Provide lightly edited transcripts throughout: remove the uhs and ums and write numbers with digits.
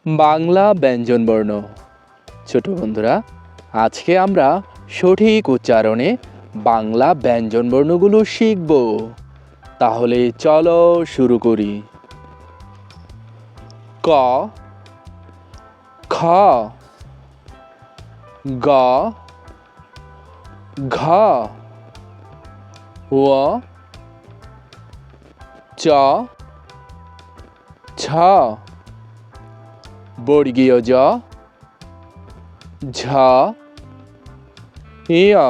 বাংলা ব্যঞ্জনবর্ণ। ছোট বন্ধুরা, আজকে আমরা সঠিক উচ্চারণে বাংলা ব্যঞ্জনবর্ণগুলো শিখব। তাহলে চলো শুরু করি। ক, খ, গ, ঘ, ও, চ, ছ, বর্গীয় জ, ঝ, ইয়,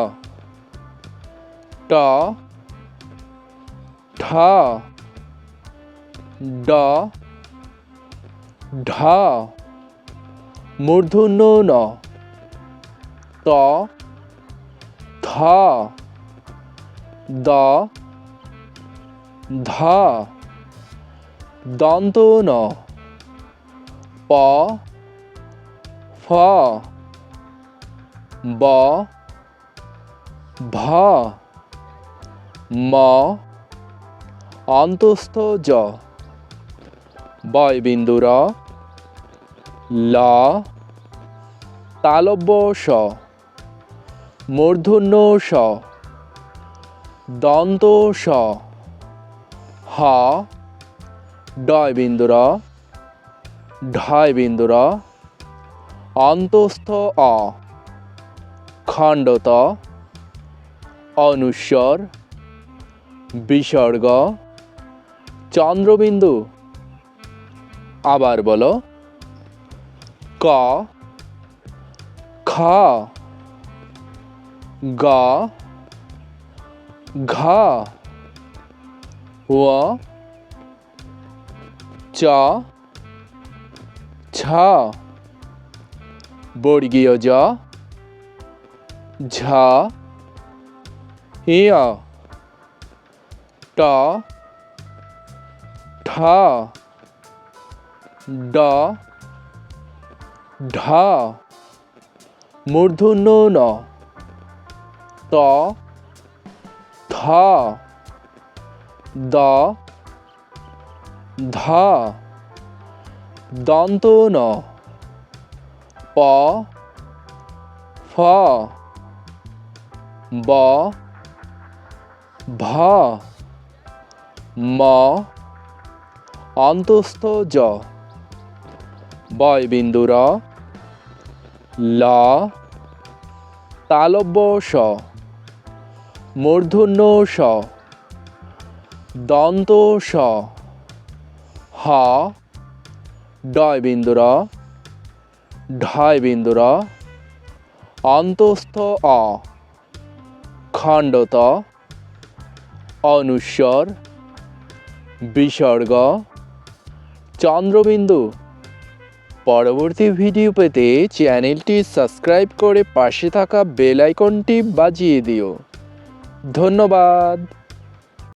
ট, ঠ, ড, ঢ, মূর্ধন্য ণ, ত, থ, দ, ধ, দন্ত ন, প, ফ, ব, ভ, ম, অন্তস্থ জ, বয়বিন্দু র, ল, তালব্য স, মূর্ধন্য ষ, দন্ত স, হ, ডয়বিন্দু র, ঢয়বিন্দু র, অন্তস্থ অ, খণ্ডত, অনুস্বর, বিসর্গ, চন্দ্রবিন্দু। আবার বলো। ক, খ, গ, ঘ, ও, চ, ছ, বর্গীয় জ, ঝ, ইয়, ট, ঠ, ড, ঢ, মূর্ধন্য ণ, ত, থ, দ, ধ, দন্ত ন, প, ফ, ব, ভ, ম, অন্তস্থ জ, বয়বিন্দু র, ল, তালব্য স, মূর্ধন্য ষ, দন্ত স, হ, ডয়বিন্দু র, ঢয়বিন্দু র, অন্তস্থ অ, খণ্ডত, অনুস্বর, বিসর্গ, চন্দ্রবিন্দু। পরবর্তী ভিডিও পেতে চ্যানেলটি সাবস্ক্রাইব করে পাশে থাকা বেল আইকনটি বাজিয়ে দিও। ধন্যবাদ।